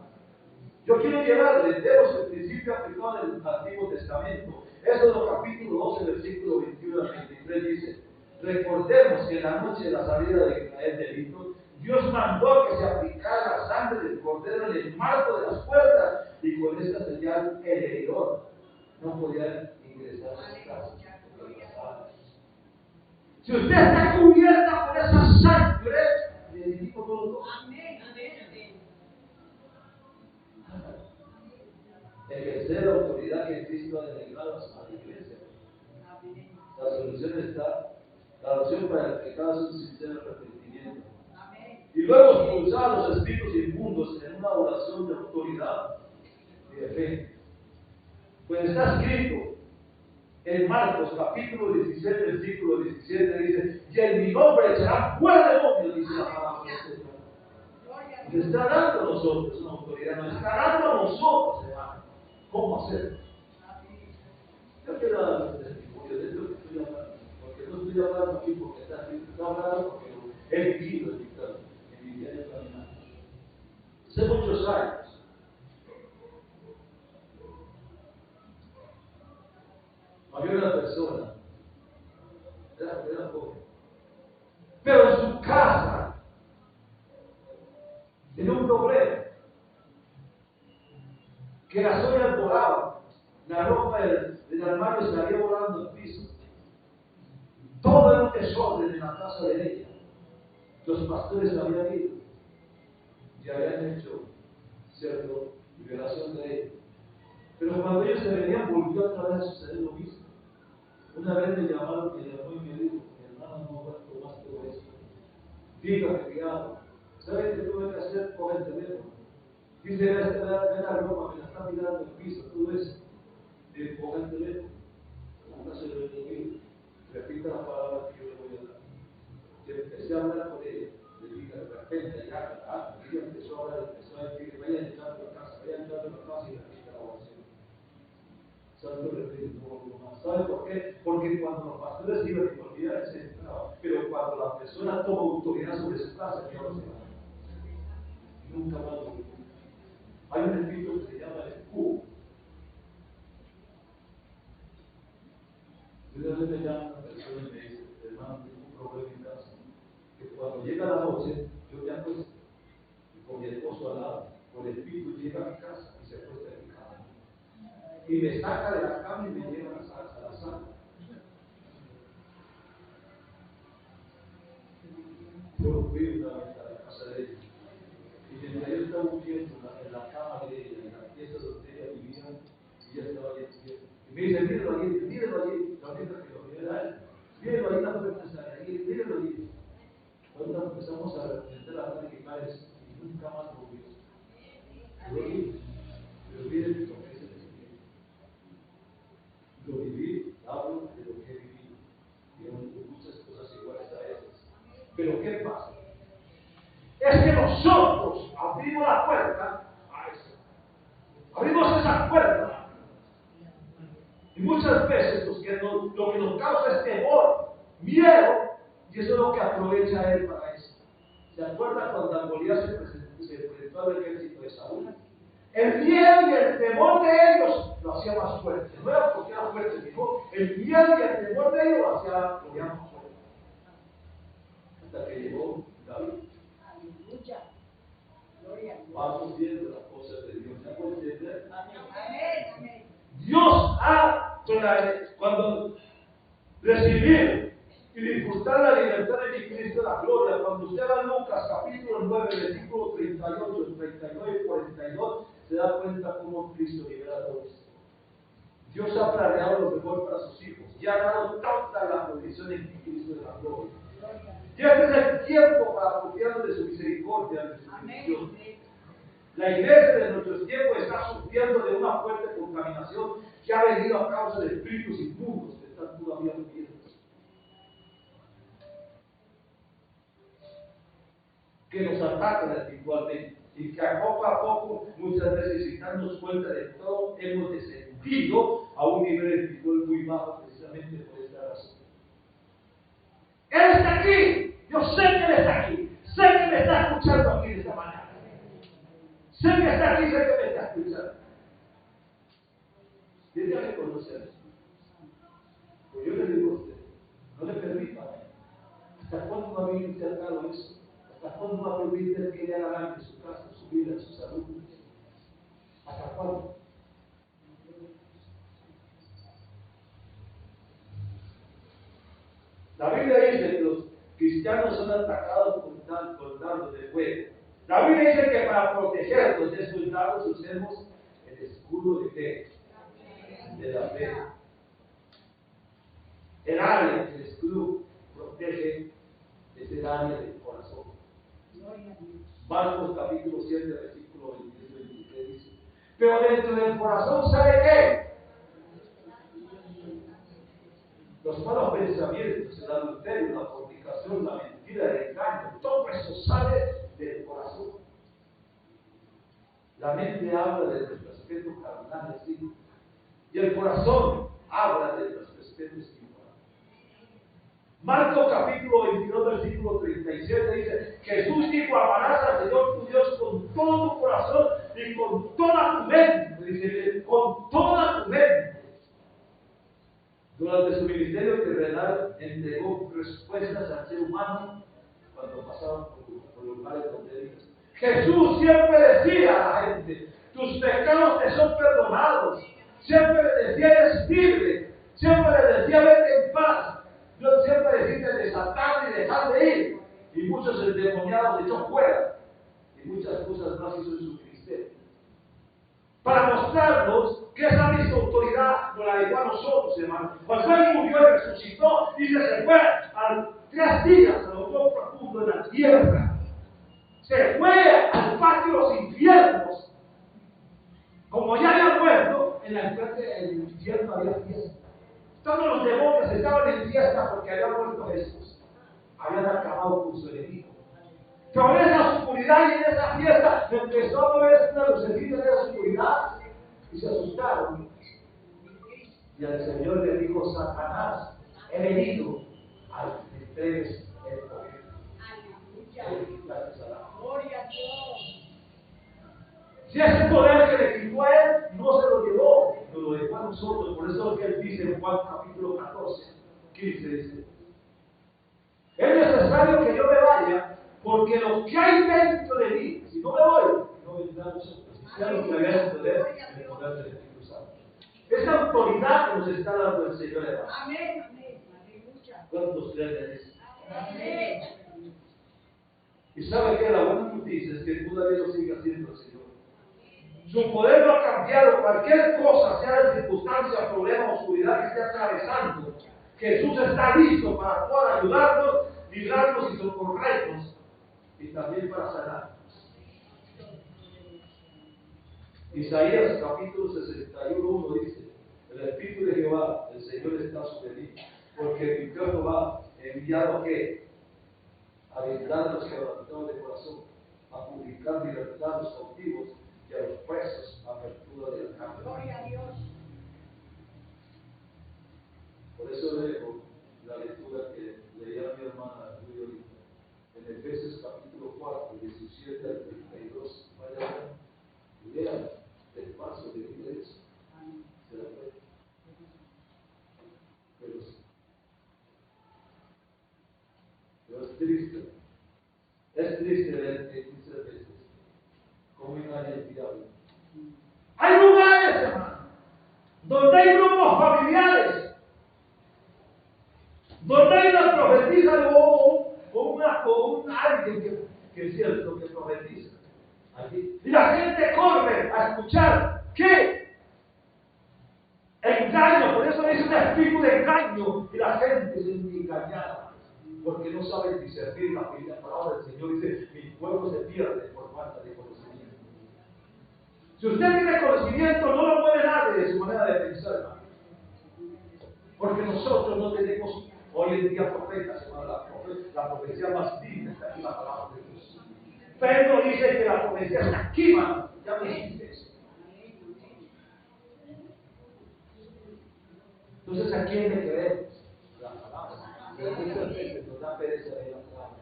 Yo quiero llevarles, vemos el principio aplicado en el Antiguo Testamento. Éxodo capítulo 12, versículo 21 al 23 dice: recordemos que en la noche de la salida de Israel de Egipto, Dios mandó que se aplicara la sangre del cordero en el marco de las puertas, y con esta señal el heridor no podía ingresar a su casa. Si usted está cubierta por esa sangre, le digo todo. Amén. Ejercer la autoridad que Cristo ha delegado a la iglesia. La solución está, la oración para el pecado es un sincero arrepentimiento. Y luego expulsar a los espíritus inmundos en una oración de autoridad y de fe. Pues está escrito en Marcos capítulo 16, versículo 17, dice: y en mi nombre echarán fuera demonios, dice la palabra del Señor. Nos está dando a nosotros una autoridad, nos está dando a nosotros, hermano, cómo hacerlo. Yo quiero dar un testimonio de esto que estoy hablando, porque no estoy hablando aquí porque está escrito, estoy hablando porque he vivido en mi diario caminar. Hace muchos años, había una persona, era joven, pero en su casa tenía un problema, que las ollas volaban, la ropa del armario se salía volando al piso, todo era un desorden en la casa de ella. Los pastores habían ido y habían hecho cierta liberación de ella, pero cuando ellos se venían volvió otra vez a suceder lo mismo. Una vez me llamaron y me dijo: mi hermano, no aguanto más todo esto. Dígame qué hago. ¿Sabes qué tuve que hacer? Coge el teléfono. Dice: ven la ropa, me la está tirando el piso, todo eso. Dice: coge el teléfono. Nunca se lo he oído. Repita la palabra que yo le voy a dar. Y empecé a hablar con ella. Le dije: de repente, ella empezó a hablar, empezó a decir: vayan entrando a casa, vayan entrando a casa y repita la oración. Santo repite un poco más. ¿Sabe por qué? Porque cuando los pastores iban a olvidar, se entraba. Pero cuando la persona toma autoridad sobre su casa, ya no se va. Nunca más lo olvida. Hay un espíritu que se llama el cubo. Y una vez me llama una persona y me dice: hermano, tengo un problema en casa. Que cuando llega la noche, yo ya pues, con mi esposo al lado, con el espíritu llega a mi casa y se acuesta en mi cama. y me saca de la cama y me lleva a la sala. Yo fui una vez a la casa de ella y mientras yo estaba huyendo en la cama de ella, en la pieza donde ella vivía, y ella estaba allí durmiendo. Y me dice, míralo allí, la única que lo vio era él. Míralo ahí, la puerta está ahí, míralo allí. Cuando empezamos a meter la mano que cae y nunca más volvió. Lo vi de lo que es el Espíritu. Lo viví, hablo de lo que he vivido. Y hay muchas cosas iguales a esas. Pero ¿qué pasa? Es que nosotros abrimos la puerta a eso. Abrimos esa puerta. Y muchas veces lo que nos causa es temor, miedo, y eso es lo que aprovecha él para eso. ¿Se acuerda cuando Goliat se enfrentó al ejército de Saúl? El miedo y el temor de ellos lo hacía más fuerte. No era porque era fuerte, sino el miedo y el temor de ellos lo hacía más fuerte. Hasta que llegó David. Vamos viendo las cosas de Dios. ¿Se puede entender? Dios ha, cuando recibir y disfrutar la libertad de mi Cristo, la gloria, cuando usted va a Lucas capítulo 9, versículo 38, 39 y 42, se da cuenta cómo Cristo libera a todos. Dios ha planeado lo mejor para sus hijos y ha dado toda la provisión en Cristo de la gloria. Y este es el tiempo para apropiarnos de su misericordia, de su bendición. La iglesia de nuestros tiempos está sufriendo de una fuerte contaminación que ha venido a causa de espíritus impuros que están todavía viviendo. Que nos atacan espiritualmente y que poco a poco, muchas veces sin darnos cuenta de todo, hemos descendido a un nivel espiritual muy bajo precisamente por esta razón. Él está aquí, yo sé que Él está aquí, sé que me está escuchando aquí de esta manera. Sé que está aquí, sé que me está escuchando. Y Él ya me conoce a Jesús. Pues yo le digo a usted, no le permita. ¿Hasta cuándo va a vivir usted al lado de eso? ¿Hasta cuándo va a permitir que le haga daño en su casa, en su vida, en su salud? ¿Hasta cuándo? La Biblia dice que los cristianos son atacados con dardos de fuego. La Biblia dice que para protegernos de esos dardos usemos el escudo de ¿qué? De la fe. El área del escudo protege es el área del corazón. Marcos capítulo 7, versículo 22-23 dice: pero dentro del corazón, ¿sabe qué? Los malos pensamientos, el adulterio, la fornicación, la mentira, el engaño, todo eso sale del corazón. La mente habla de nuestro aspecto carnal, ¿sí? Y el corazón habla de nuestro aspecto espiritual. Marcos capítulo 22, versículo 37 dice: Jesús dijo: amarás al Señor tu Dios con todo tu corazón y con toda tu mente. Dice: con toda tu mente. Durante su ministerio terrenal entregó respuestas al ser humano cuando pasaban por lugares donde él dijo. Jesús siempre decía a la gente: tus pecados te son perdonados. Siempre les decía: eres libre. Siempre les decía: vete en paz. Yo siempre decía: desatar y dejar de ir. Y muchos endemoniados echó fuera. Y muchas cosas más hizo en su ministerio. Para mostrarnos que esa misma autoridad nos la dejó a nosotros, hermanos. Cuando Él murió y resucitó, dice: se fue a 3 días a lo más profundo de la tierra. Se fue al patio de los infiernos. Como ya había muerto, en el infierno había fiesta. Todos los demonios estaban en fiesta porque había muerto Jesús. Habían acabado con su enemigo. Pero en esa oscuridad y en esa fiesta empezó a ver una lucecita de la oscuridad y se asustaron. Y al Señor le dijo: Satanás, he venido a que te entregues el poder. Gloria a Dios. Si ese poder que le quitó a él, no se lo llevó, nos lo dejó a nosotros. Por eso es que él dice en Juan capítulo 14, 15, dice: es necesario que yo me vaya, porque lo que hay dentro de mí, si no me voy, no vendrá a nosotros. Ya lo que había en poder, el poder del Espíritu Santo. Esa autoridad que nos está dando el Señor, hermano. Amén. Amén. Aleluya. ¿Cuántos creen en eso? Amén. Y sabe que la buena noticia es que todavía lo sigue haciendo el Señor. Su poder no ha cambiado. Cualquier cosa, sea de circunstancia, problema, oscuridad que esté atravesando, Jesús está listo para poder ayudarnos, librarnos y socorrernos, y también para sanarnos. Isaías capítulo 61:1 dice: el Espíritu de Jehová, el Señor, está sobre mí, porque mi Jehová enviado a qué? A vendar a los quebrantados de corazón, a publicar libertad a los cautivos y a los presos, apertura del campo. Gloria a Dios. Por eso leo la lectura que leía mi hermana Julia ahorita, en Efesios capítulo 4, 17 al 32. Vaya a ver, lean el paso de iglesia. Se la ve. Pero es triste. Es triste ver que muchas veces cómo engaña el diablo. Hay lugares, hermano, donde hay grupos familiares, donde hay una profetisa o un alguien que es cierto que profetiza. Allí. Y la gente corre a escuchar ¿qué? Engaño. Por eso dice un espíritu de engaño y la gente se engañada porque no saben discernir la palabra del Señor. Dice: mi pueblo se pierde por falta de conocimiento. Si usted tiene conocimiento, no lo mueve nadie de su manera de pensar, hermano. Porque nosotros no tenemos hoy en día profetas, hermano. La profecía más digna está aquí, la palabra de Dios. Pedro dice que la profecía está aquí, hermano. Ya no existe eso. Entonces, ¿a quién le creemos? La palabra. Pero muchas veces nos da pereza de la palabra.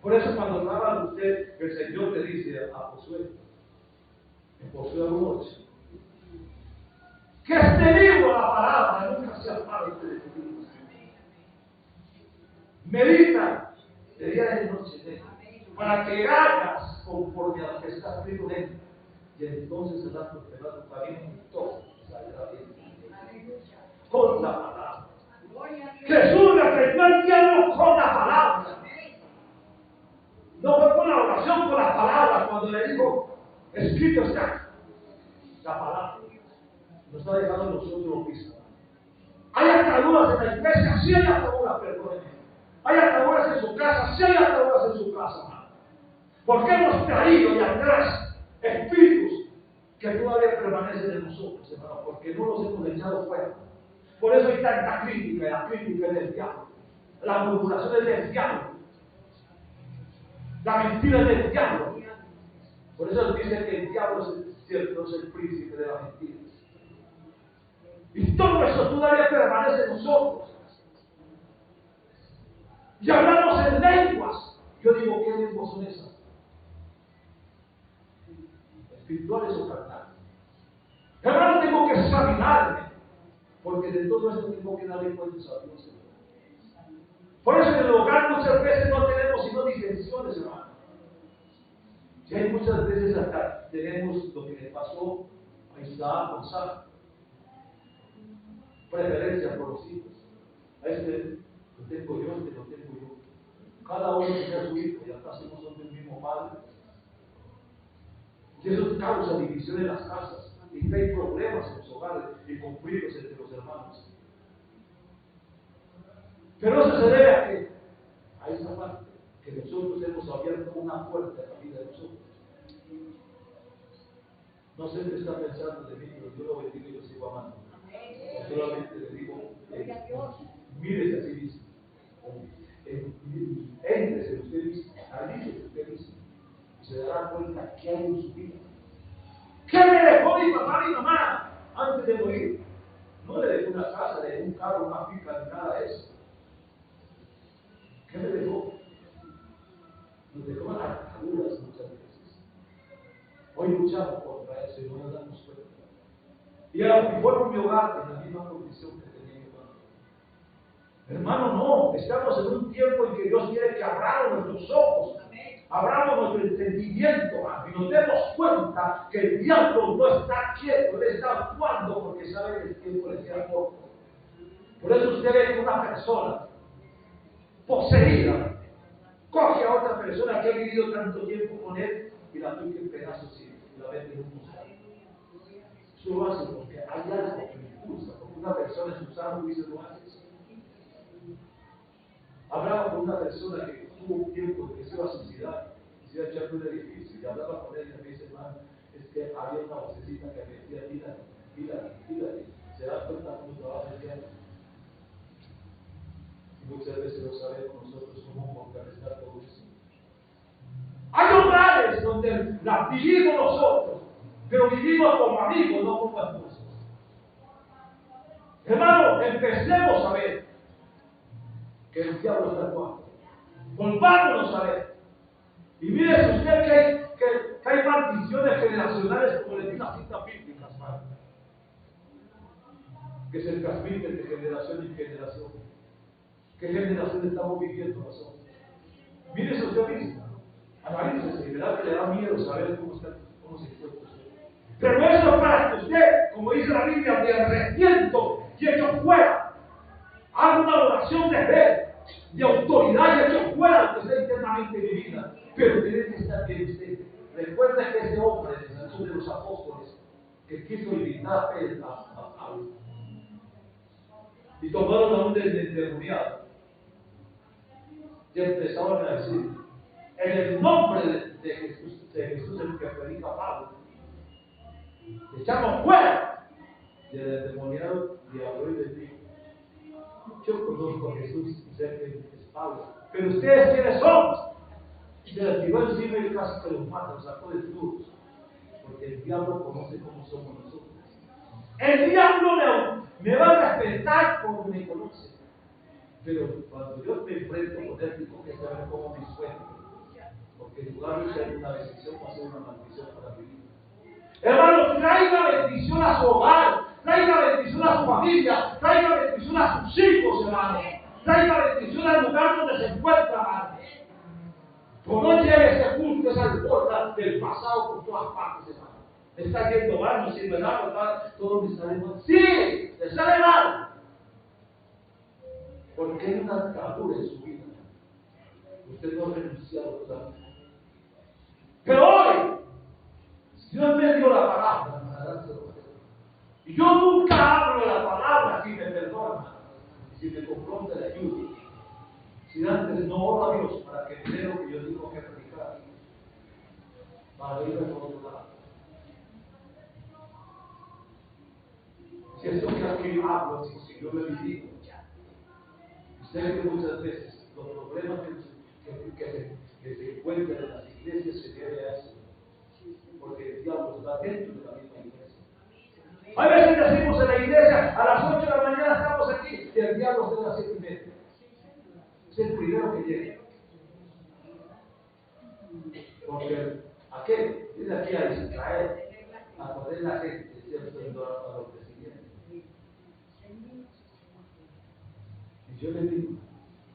Por eso, cuando habla usted, el Señor le dice a Josué, en Josué 1:8, que este libro, la palabra, nunca se aparte de tu vida. Medita de día y de noche en él, para que hagas conforme a lo que está escrito en él, y entonces serás prosperado tu camino y todo saldrá bien. Con la palabra. Jesús reprimió al diablo con la palabra. No fue con la oración, con la palabra. Cuando le dijo, escrito está, la palabra nos está dejando nosotros lo mismo. Hay ataduras en la iglesia, sí hay ataduras, perdónenme. Hay ataduras en su casa, sí hay ataduras en su casa, hermano. ¿Por qué hemos traído de atrás espíritus que todavía permanecen en nosotros, hermano? Porque no los hemos echado fuera. Por eso hay tanta crítica, y la crítica es del diablo. La murmuración es del diablo. La mentira es del diablo. Por eso dice que el diablo es cierto, es el príncipe de la mentira. Y todo eso todavía permanece en nosotros. Y hablamos en lenguas. Yo digo, ¿qué lenguas son esas? ¿Espirituales o carnales? Hermano, tengo que examinarme. Porque de todo esto tengo que darle cuentas a Dios. Por eso en el hogar muchas veces no tenemos sino disensiones, hermano. Y hay muchas veces hasta tenemos lo que le pasó a Isaac con Sara. Preferencia por los hijos. A este lo tengo yo, este lo tengo yo. Cada uno tiene su hijo y hasta no son del mismo padre. Y eso causa división en las casas. Y hay problemas en los hogares y conflictos entre los hermanos. Pero eso se debe a que a esa parte que nosotros hemos abierto una puerta en la vida de nosotros. No sé qué está pensando de mí, pero yo lo bendigo y lo sigo amando. Solamente le digo, mírese a sí mismo. Éntrese en usted mismo, analícese usted mismo. Y se dará cuenta que hay en su vida. ¿Qué me dejó mi papá y mi mamá antes de morir? No le dejó una casa, le dejó un carro, una finca, ni nada de eso. ¿Qué me dejó? Nos dejó las ataduras muchas veces. Hoy luchamos contra eso y no nos damos cuenta. Y ahora mi formo mi hogar en la misma condición que tenía mi hermano. Hermano, no. Estamos en un tiempo en que Dios quiere que abramos nuestros ojos abramos nuestro entendimiento, hermano, y nos demos cuenta que el diablo no está quieto, él está actuando porque sabe que el tiempo le queda corto. Por eso usted ve que una persona poseída coge a otra persona que ha vivido tanto tiempo con él y la pica en pedazos y la vende en un costal. Eso lo hace porque hay algo que le impulsa, porque una persona en su sano juicio lo hace. Hablaba con una persona que tuvo un tiempo que se iba a suicidar, se iba a echar de un edificio, y hablaba con ella y me dice, hermano, es que había una vocecita que me decía, tírate, se da cuenta cómo trabaja el diablo. Y muchas veces no sabemos nosotros cómo contrarrestar todo eso. Hay hogares donde la vivimos nosotros, pero vivimos como amigos, no como esposos. Hermano, empecemos a ver que el diablo está actuando. Volvámonos a ver. Y mire usted que hay maldiciones generacionales, como le di las citas bíblicas, hermano, que se transmiten de generación en generación. ¿Qué generación estamos viviendo nosotros? Mire eso usted mismo. Analícese y verá que le da miedo saber cómo se encuentra usted. Pero eso es para que usted, como dice la Biblia, me arrepiento y echo fuera. Haga una oración de fe, de autoridad y echo fuera lo que está internamente en mi vida. Pero tiene que estar bien usted. Recuerda que ese hombre, uno de los apóstoles, que quiso invitar a Pedro y tomaron a un endemoniado y empezaron a decir, en el nombre de Jesús el que predica Pablo, echamos fuera. Y el endemoniado le habló y le dijo, yo conozco a Jesús y sé que es Pablo, pero ustedes quiénes son. Y se le tiró encima y casi que los mata, los sacó de duros, porque el diablo conoce cómo somos nosotros. El diablo me va a respetar como me conoce, pero cuando yo me enfrento con él, tengo que saber cómo me suelto, porque en lugar de ser una bendición, va a ser una maldición para mi vida. Hermano, traiga bendición a su hogar, traiga bendición a su familia, traiga bendición a sus hijos, hermano, traiga bendición al lugar donde se encuentra, hermano. Pues no lleve ese culto, esa alborda del pasado por todas partes, hermano. Me está yendo mal, no sirve nada, todo me sale mal. Sí, le sale mal. Porque hay una atadura en su vida. Usted no ha renunciado totalmente. Pero hoy, Dios me dio la palabra para dárselo. Y yo nunca hablo la palabra si me perdona, si me confronta le ayuda. Si antes no oro a Dios para que me dé lo que yo digo que predicar, para irme por otro lado. Si esto que aquí hablo, si yo lo digo, sé que muchas veces los problemas que se encuentran en las iglesias se deben a eso, porque el diablo está dentro de la misma iglesia. A veces decimos en la iglesia, a las 8 de la mañana estamos aquí, y el diablo está a las 7:30. Es el primero que llega. Porque aquel viene aquí a distraer, a poner la gente, ¿cierto? A los presidentes. Y yo le digo,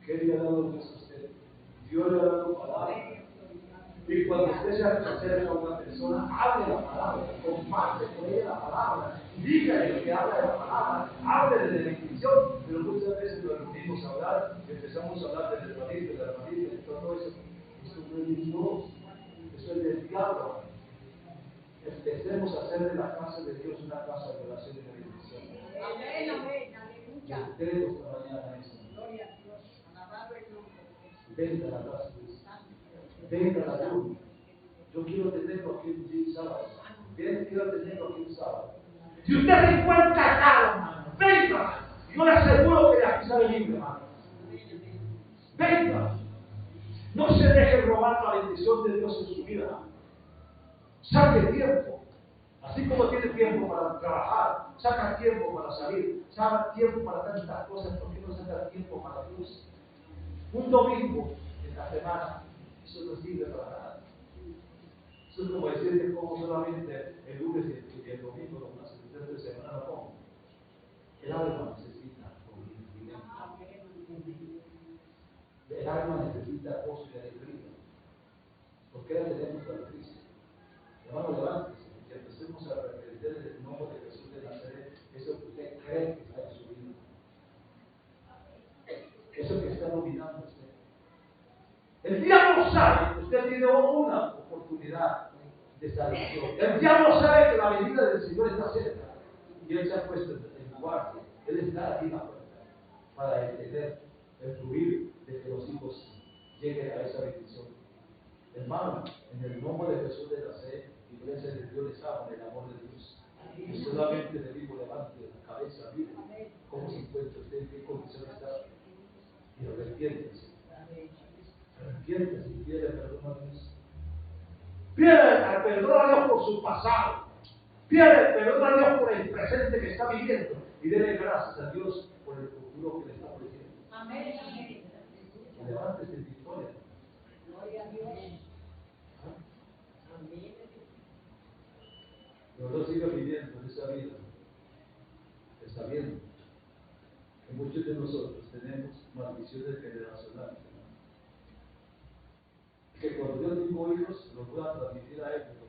¿qué le ha dado Dios a usted? Dios le ha dado palabra. Y cuando usted se acerca a una persona, hable la palabra, comparte con ella la palabra, dígale que habla de la palabra, hable de la bendición, pero muchas veces nos reunimos a hablar, empezamos a hablar del hermanito, de la hermanita, de todo eso. Eso no es de Dios, eso es del diablo. Empecemos a hacer de la casa de Dios una casa de oración y de bendición. Amén, amén, aleluya. Ustedes esta mañana eso. Gloria a Dios. Alabado el nombre. Venga a la casa de Dios. Venga a la luz. Yo quiero tenerlo aquí un sábado. Bien, quiero tenerlo aquí un sábado. Si usted se encuentra acá, hermano, venga. Yo le aseguro que de aquí sale libre, hermano. Venga. No se deje robar la bendición de Dios en su vida. Saque tiempo. Así como tiene tiempo para trabajar, saca tiempo para salir, saca tiempo para tantas cosas, ¿por qué no saca tiempo para Dios? Un domingo en la semana, eso no sirve para nada. Eso es como decir que como solamente el lunes y el domingo, como las tres de semana, no. El alma necesita movimiento. El alma necesita gozo y alegría. ¿Por qué la tenemos para Cristo? Hermano, levántese y empecemos a reprender en el nombre de Jesús de Nazaret eso que usted cree que está en su vida. Eso que está dominando usted. El diablo sabe que usted tiene una oportunidad de salvación. El diablo sabe que la venida del Señor está cerca. Y Él se ha puesto en guardia. Él está aquí en la puerta para detener el fluir de que los hijos lleguen a esa bendición. Hermano, en el nombre de Jesús de Nazaret, iglesia de Dios les ama en el amor de Dios. Y solamente le digo, levante la cabeza, mire cómo se encuentra usted, en qué condición está. Y arrepiéntese. Arrepiéntese y pide perdón a Dios. Pide perdón a Dios por su pasado. Pide perdón a Dios por el presente que está viviendo. Y dele gracias a Dios por el futuro que le está ofreciendo. Amén. Y levántese en victoria. Gloria a Dios. Amén. Pero no siga viviendo en esa vida, está viendo que muchos de nosotros tenemos maldiciones generacionales. Que cuando Dios tuvo hijos, los voy a transmitir a ellos.